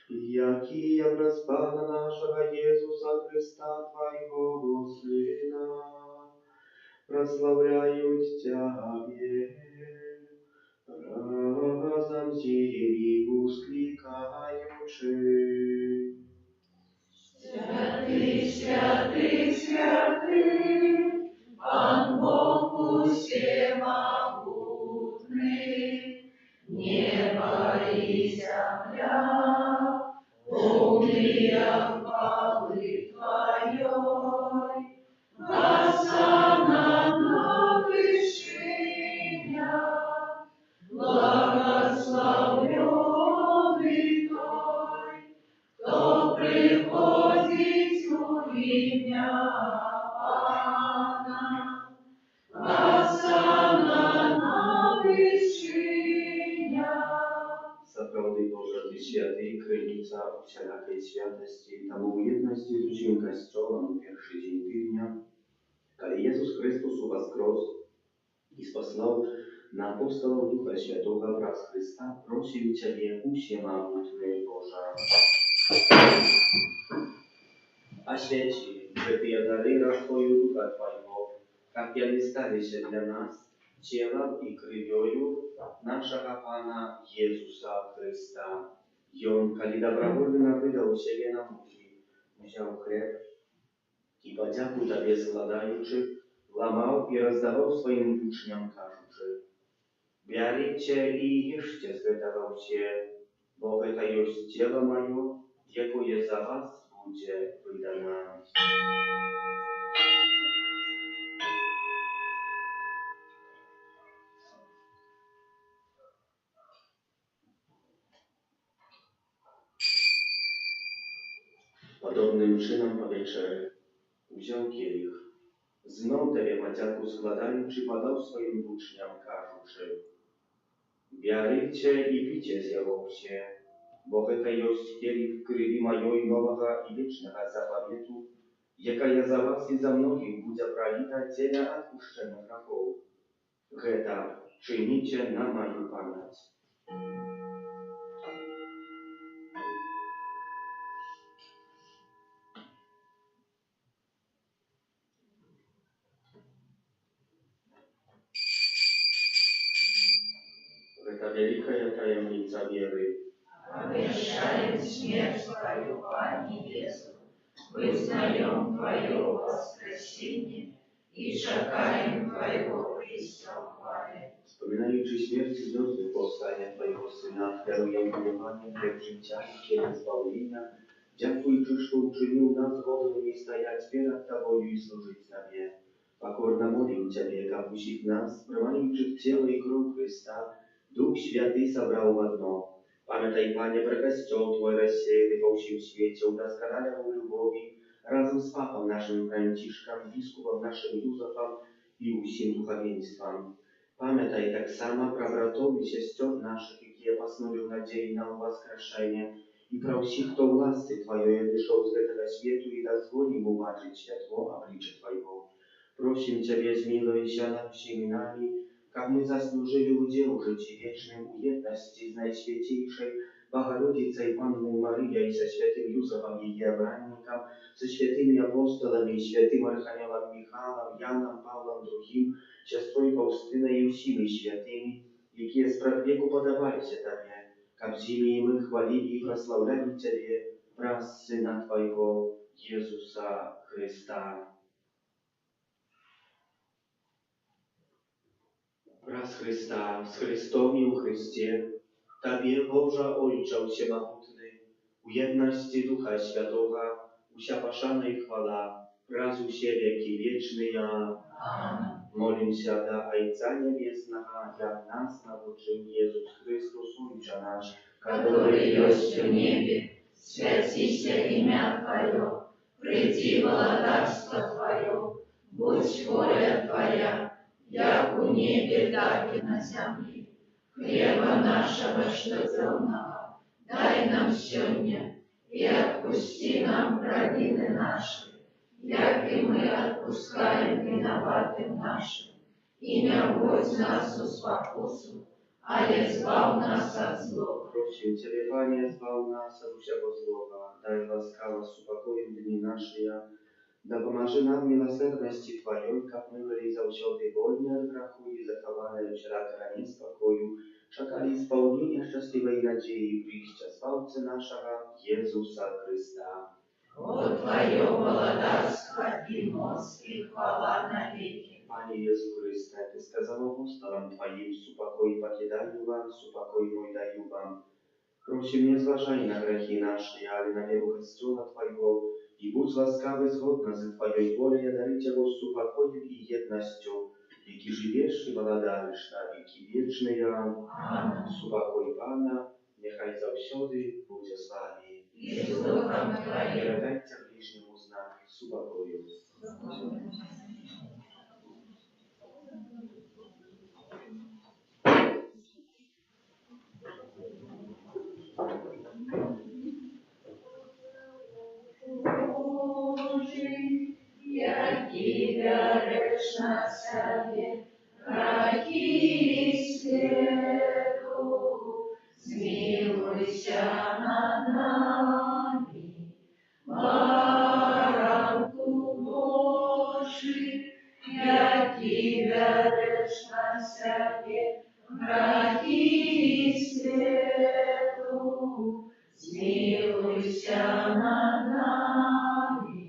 який образ Пана нашего Иисуса Христа, Твоего Сына, прославляют Тебе, разом зими воскликаючи. Святый, святый, Пан Бог всемогутный, небо и земля, полные хвалы Твоей. Осанна на вышинях, благословенный Той, кто приходит у имя Пана. Осанна на вышинях. Сапраўды Божа, Ty święty i krynica wszelakiej świętości, tam u jedności z усім Kościołem u pierwszy dzień tygodnia, kiedy Jezus Chrystus uwaskros i sposlał na apostołów Ducha Świętego wraz Chrysta, prosił Ciebie, Wszechmogący Boże. A świeci, że Ty dary Twoją Ducha Twojego, jak они стали się dla nas ciałem i krwią naszego Pana Jezusa Chrysta. I On, kiedy dobrowolnie wydał siebie na muki, wziął chleb i podzięku Tobie składający, łamał i rozdawał swoim uczniom, każący: Bierzcie i jeszcie, zgotował się, bo to jest ciało moje, jakie za was będzie wydane. Podobnym czynem po wieczerzy wziął kielich, znów Tobie podzięku składający, podał swoim uczniom, każący: Bierzcie i picie z jego się, bo to jest kielich krwi mojej nowego i wiecznego zapawietu, jaka ja za was i za mnogich będzie prolita dla odpuszczenia grzechów. To czynicie na moją pamięć. To wielka tajemnica wiary. Обещаем смерть Твою, Пане Иисус, вызнаем Твое воскресение и шагаем Твоего Христа в хвале. Wspominając śmierć i zmartwychwstanie Twojego Syna, darujemy panie chleb życia i ciele zbawienia. Dziękuj, że uczynił nas godnymi stajać przed Tobą i służyć Tobie. Покорно молим Ciebie, abyś ich nas, prowadzących ciało i krew Chrysta, Duch Święty zabrał w одно. Pamiętaj, Panie, про Kościół Twój rozsiejny po всім świecie, udoskonalał любові, razem z Papą naszym Franciszkiem, biskupem naszym Józefem i усім духовенством. Pamiętaj tak samo про братов и сестер наших, які поснули в надії на воскрешення, і про всіх, хто в ласці Твоєї дійшов з этого світу і дозволь йому бачити світло обличчя Твоего. Просим Ciebie, zmiłuj się nad всеми нами, как мы заслужили удел życie wiecznym u jedności z Najświętejszej Bogorодицей Panną Maryją i ze świętym Józefem jej obrannikiem, ze świętymi apostolami, świętym Archaniołem Michałem, Janem, Pawłem II, siostrą Faustyną i всеми świętymi, jakie z prawieku podobali się Tobie, как z nimi my chwalili i prosławiali Ciebie wraz z Syna Twojego, Jezusa Chrysta. Wraz Chrysta, z Chrystom i u Chrystie, Tobie, Boże Ojcze Wszechmogący, u jedności Ducha Świętego, usia paszana i chwala, wraz u siebie wieki wieczny. Amen. Молим się do Ojca Niebiesnego, jak nas nauczył Jezus Chrystus, Ojcze nasz, Который есть в небе, святися имя Твое, приди владарство Твое, будь воля Твоя, як у небе, так и на земле. Хлеба нашего ежедневного дай нам сегодня, и отпусти нам провины наши, як и мы отпускаем виноватым нашим. И не вводь нас в спокусу, ale zbaw nas od zła. Просим Ciebie, Panie, zbaw nas od wszego zła, daj łaskawa z upokojem dni nasze, da pomaży nam miłosierności Twojej, jak my byli zawsiody wolni od grzechu i zachowane wszelaka niespokoju, czekali spełnienia szczęśliwej nadziei przyjścia Zbawcy naszego, Jezusa Chrysta. О Твое володарство и мощь и хвала навеки. Panie Jezu Chryste, Ty skazał apostolom Twoim, supokój покидаю вам, supokój mój daju wam. Prosim, nie zważaj na grzechy nasze, ale na wielu Kościoła Twojego i bądź łaskawy zgodna ze Twojej woli, darujcie go spokojem i jednością, jaki żyjesz i władarisz na wieki wieczne. Amen. Supokój Pana, niechaj zawsiody będzie z Wami. I z duchem Twoim. Dajcie bliźniemu znak supokoju. Божий, який береш на себе грехи і світу, змилуйся над нами. Баранку Божий, який береш на себе грехи і світу, змилуйся над нами.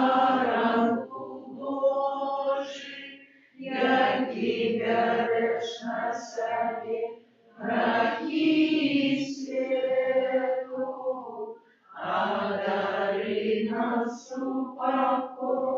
Баранку Божий, який береш на себе грехи і світу, одари нас упокоєм.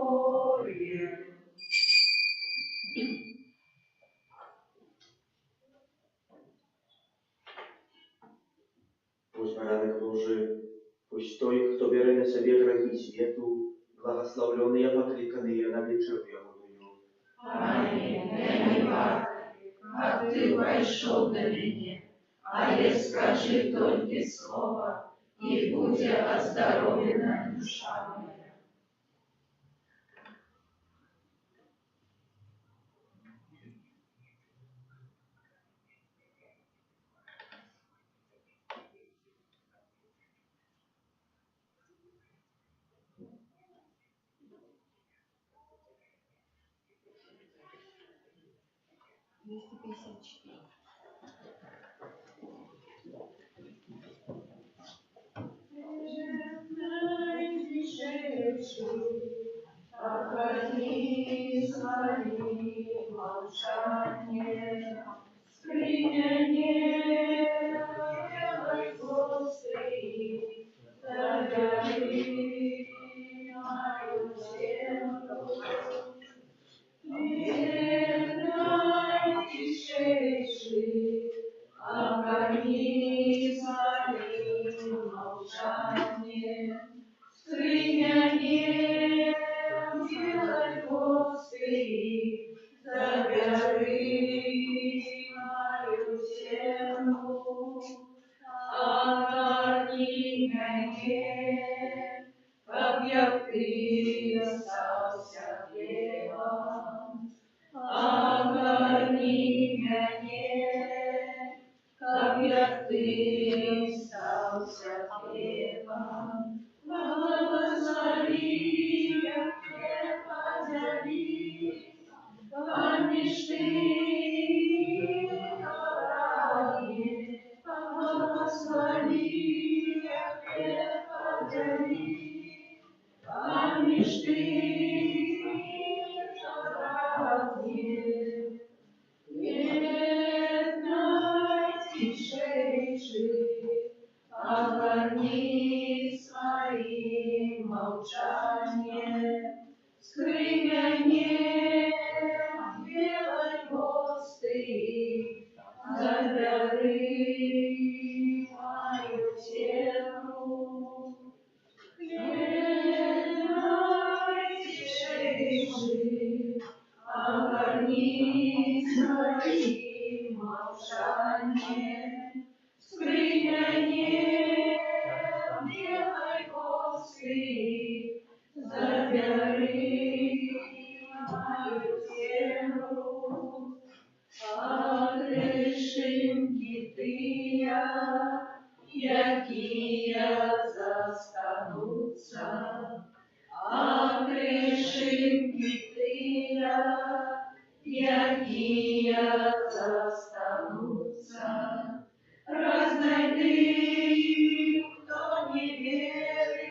Пусть Baranek Boży, пусть той, кто бере на себе грехи свету, благословленные, покликанные на вечернюю. Аминь. Я не плакаю, как ты вошел до меня, а я скажи только слово, и будет оздоровлена душа моя. Охрани свои молчания, принятие делай, Господи, дари мою землю. Верной тишайший, охрани свои молчания, принятие делай, Господи, забери мою землю. Огорни меня, как я ты остался хлебом. Огорни меня, как я ты остался хлебом. Благослови, я хлеб подели, помнишь ты, дорогие, благослови, я хлеб подели, помнишь ты, дорогие. Бедной тишайший, огорни своим молчанием, скрипяньем делай, Господи, забери мою землю. Бедной тишайший, огорни своим молчанием, скрипяньем делай, Господи, забери мою землю. Грішинки тия, якія застануться, а грішинки тия, якія застануться, разнайди, хто не вірить,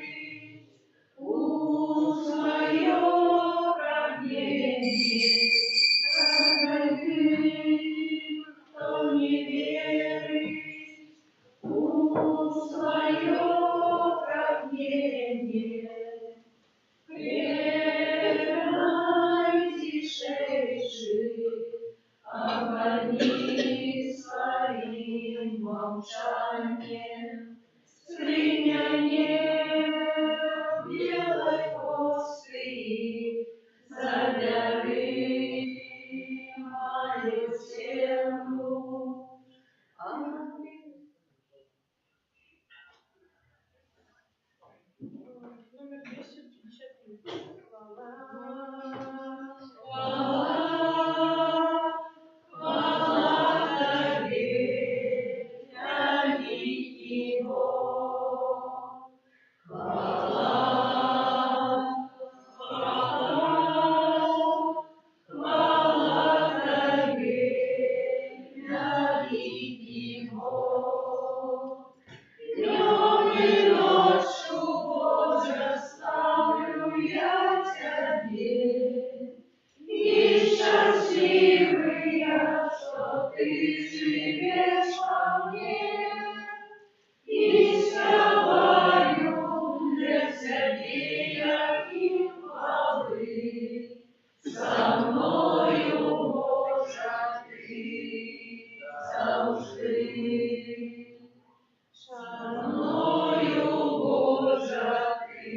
Одни своим молчанием слияние делай, Господи, забери мою землю. Аминь. Номер 253. Хвала Тебе, великий Бог. Хвала Тебе, великий Бог. Днем и ночью, Боже, славлю я Тебе. И счастливый я, что Ты живешь во мне, и спеваю для Тебя и хвалы. Со мною, Боже, Ты завжди. Со мною, Боже, Ты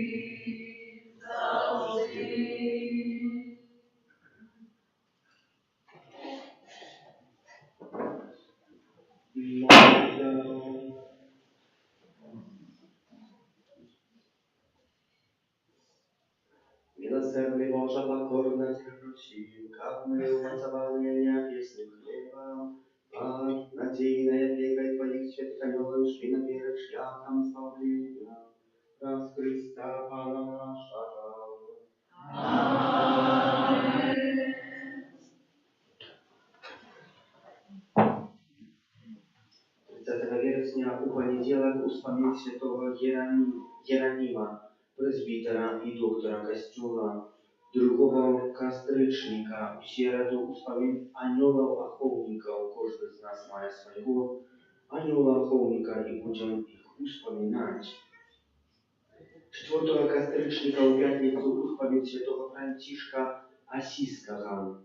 завжди. Милосердный Боже, покорно Тебя просим, как мы умацовали небесным хлебом, под надейной опекой Твоих святых анелов шли наперед шляхом избавления, раз Христа Пана нашего. Amen. 30 września u poniedziałek uspamięć świętego Jeronima, prezbitera i doktora Kościoła. 2 kastrycznika w środę uspamięć aniołów ochotników. Każdy z nas ma swojego anioła ochotnika i będziemy ich uspamięać. 4 kastrycznika w piątnicę uspamięć świętego Franciszka Asijskiego.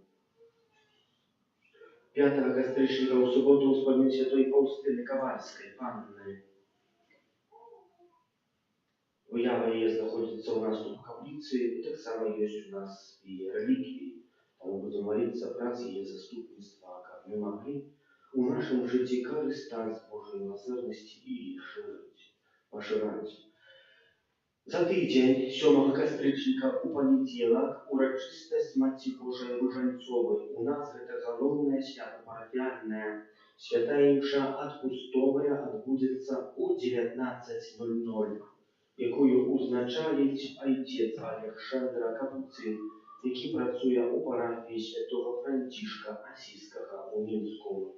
5 kastrycznika w sobotę uspamięć świętej Faustyny Kowalskiej, Panny. Wyjawa jej znaходится у нас тут в каплице, и так само есть у нас и реликвии. Мы будем молиться раз ее заступництва, как мы могли в нашем житии користать Божьей милосердности и поширать. За tydzień, 7 kastrycznika, u poniedziałek, uroczystość Matki Bożej Różańcowej. U nas это головное święto parafialne. Święta msza odpustowa odbędzie u 19:00, якою узначалить ojciec Александра Капуцин, який працює у парафії святого Францішка Асійського у Мінську.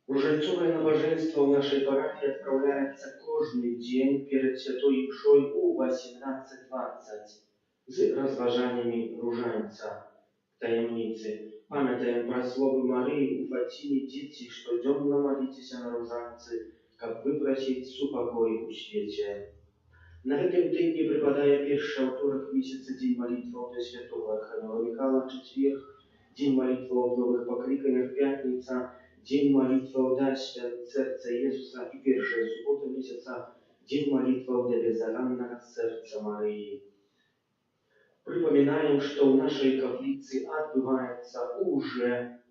Różańcowe nabożeństwo w naszej parafii odprawiaється każdy dzień przed Świętą Mszą u 18:20 z rozważaniami różańca tajemnicy. Pamiętają про słowy Maryi u Fatimie: dzieci, codziennie modlicie się na różańcy, jak wyprosić supokój u świecie. Na tym tygodniu przypadaje pierwszy wtorek miesiąca dzień modlitwy do Świętego Archanioła Michała, czwartek dzień modlitwy o nowych poklиканиях, piątnica dzień modlitwy o darze serca Jezusa i pierwsza sobota miesiąca dzień modlitwy o bezzarannego serca Maryi. Przypominają, że w naszej kaplicy odbywa się już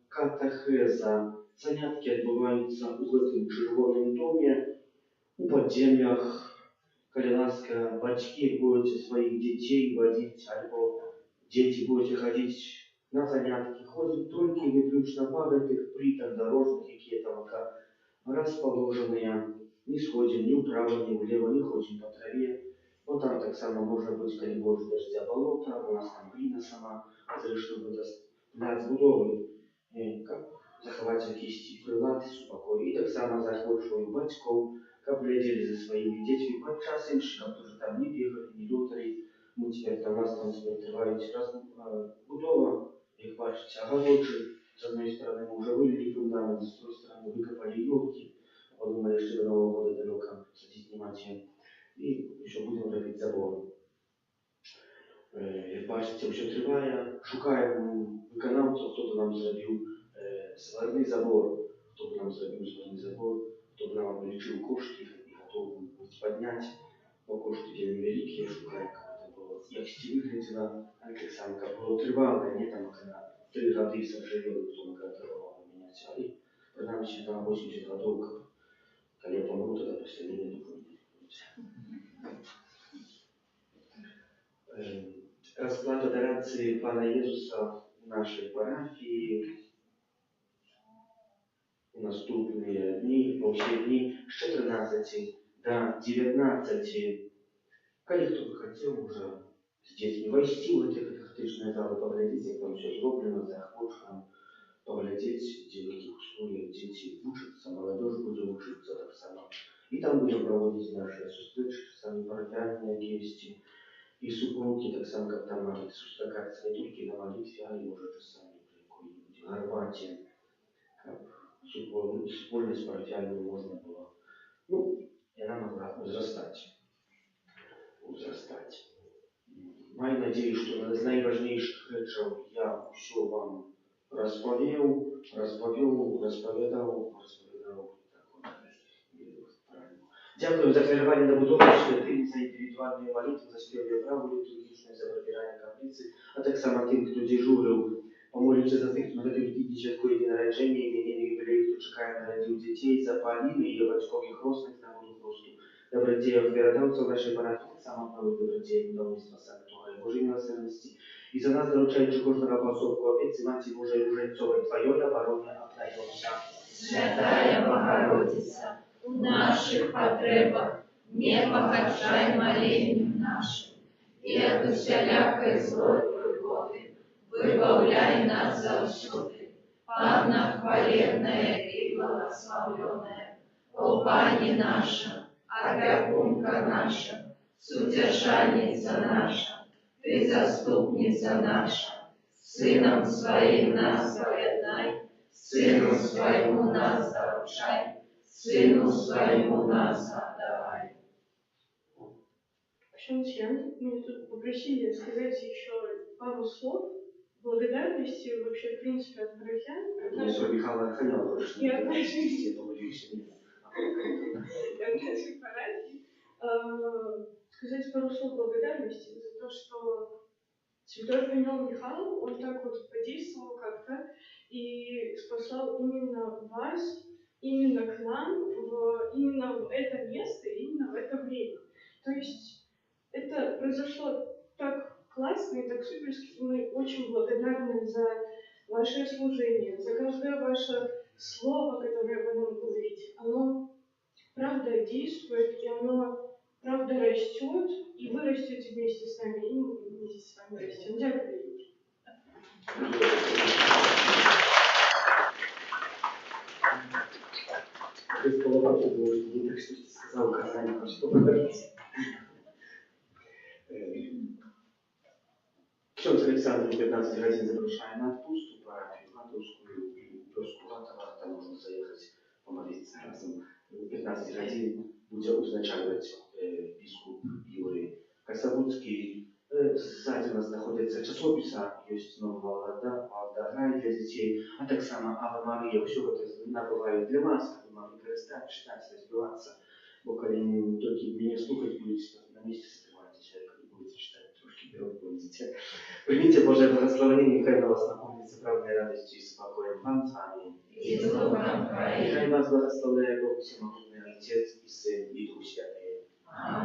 katecheza. Занятки odbywają w tym czerwonym domie, u podziemiach. Коли ласка, батьки будете своих детей водить, albo дети будете ходить на занятки, ходят только и выключно по этих плитах дорожных, какие там расположенные. Не сходим ни вправо, ни влево, не ходим по траве. Вот там так само можно быть, коли больше дождя болота, у нас там глина сама, зрештою буде пляц будови, как заховать якісь прилад, супокой. И так само захочу у батьков, как глядели за своими детьми под час інших, тоже там не бегали, не лютали. Мы теперь там, у нас там теперь тривають будова, як бачите, огороджі. С одной стороны мы уже вылили фундамент, с другой стороны выкопали елки. Подумали, что до Нового года далеко, садить не мочи. И еще будем робить заборы. Як бачите, все триває. Шукаємо виконавців, хто б нам зробив сварний забор, хто б нам зробив сварний забор, хто б нам облічив кошти і готовий був підняти. Бо кошти вельми великі, шукаємо, як це було. Як сті вигляділа Олександрка, було тривало, не там, на 3 роки сожалел, кто готовил менять. Але принаймні там 80 годов, коли я помру, тогда последний не будет. Розклад адорації Пана Єсуса в нашій парафії у наступні дні, по всі дні з 14 до 19. Коли хто би хотів уже з дітьми войти в эти катехетичные залы, поглядеть, як там все зроблено, захочем поглядеть, где в каких условиях дети учатся, молодежь будет учиться так само. И там будем проводить наши встречи, сами парафиальные вести. И супруги, так само, как там могут сустракаться не только на молитве, а и уже часами при какой-нибудь горбате, как супольность парафиальную можно было. Ну, и она могла возрастать. Маю надію, що з найважніших речей я все вам розповідав. Дякую за керування на будову святині, за індивідуальну молитву, за спів праву літургічну, за прибирання каплиці, а так само тим, хто дежурив, помолюся за тих, хто на тим святкує день народження, іменини юбілею, хто чекає народів дітей, за Поліну і батькових родственників на воду просто. Добродеев веродавцев нашей парафии, так само новых добродеев домовства Санктуария Божьей милосердности. И за нас доручаючи кожного посолку опеці Матері Божої Руженцової, Твоєї оборони обдається. Святая Богородица, в наших потребах не похожай молению нашим, и от усялякой злой пригоды выбавляй нас завсюди. Панна хваленная и благословенная, о Пани наша, опекунка наша, содержанница наша, ты заступница наша, Сыном Своим нас поеднай, Сыну Своему нас заручай, Сыну Своему нас отдавай. Ксенсиан, меня тут попросили сказать еще пару слов благодарности вообще, в принципе, от парафиян. Про Михаила Архангела точно. И от наших парафий. Сказать пару слов благодарности за то, что святой Архангел Михаил, он так вот подействовал как-то и спасал именно вас, именно к нам, именно в это место, именно в это время. То есть это произошло так классно и так суперски. Мы очень благодарны за ваше служение, за каждое ваше слово, которое вы нам говорите. Оно правда действует, и оно правда растет, и вы растете вместе с нами, и мы вместе с вами растем. Дякую. Слова было, не так, что сказал Казань, что говорить. Ksiądz Aleksander 15 годин запрошає на отпустку парафію Латовскую и Пёску Латова, там можно заехать помолиться разом. 15 годин будет узначать бискуп Юрий Косовудский. Сзади у нас находится часописа, есть нового Валдагай для детей, а так само Ава Мария, все это набывает для вас, как вы могли користать, читать, разбиваться. Бо коли только меня слухать будете, на месте скрывайтесь, а будете читать, трошки берут будете. Примите Божие благословение, нехай на вас наполнится правдой радостью и спокоем. Вам с вами. И с Духом Твоим. Нехай вас благословляет Бог Всемогутный, Отец и Сын и Дух Святый.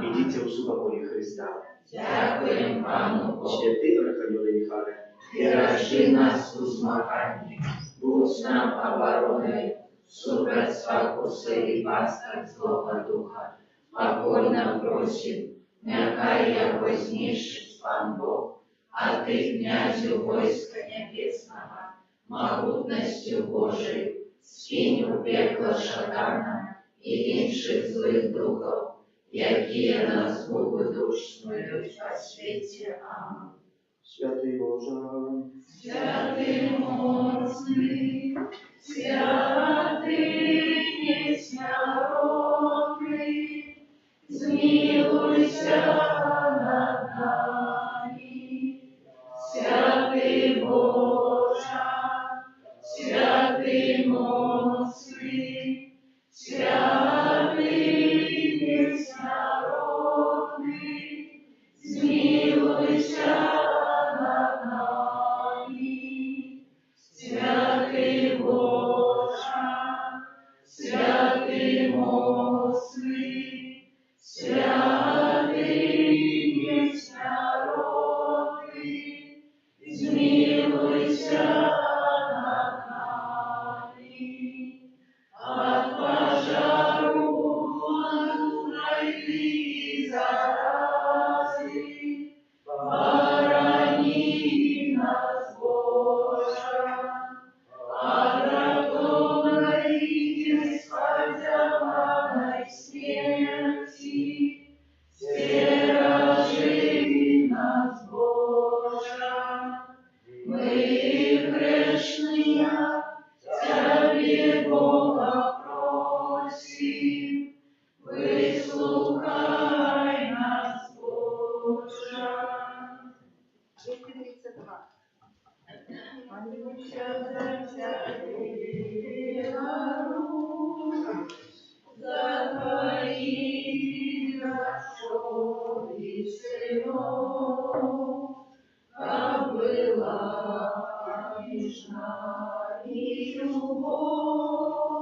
Идите в супокое Христа. Дякуем Пану Богу. Святый Архангел Михаил, И рожди нас у змаганні, будь нам обороною, супроть спокуси і пасток злого духа. Покорно просим, нехай яко знищить Пан Бог, а ты, князю войска небесного, могутностью Божией, скинь у пекла шатана и інших злых духов, якие на згубу душ смилють по світі. Аминь. Святый Боже, Святый моцный, святый неснородный, змилуйся над нами. Помилуйся над нами, от пожару голодной и заразы. Храни нас, Боже, от греховной и неспасенной смерти. Стережи нас, Боже, мы грешные, Тебе Бога просим, выслухай нас, Боже. 232. Молюся за Тебя, за Твоих отцов и сынов, как была нежна и любовь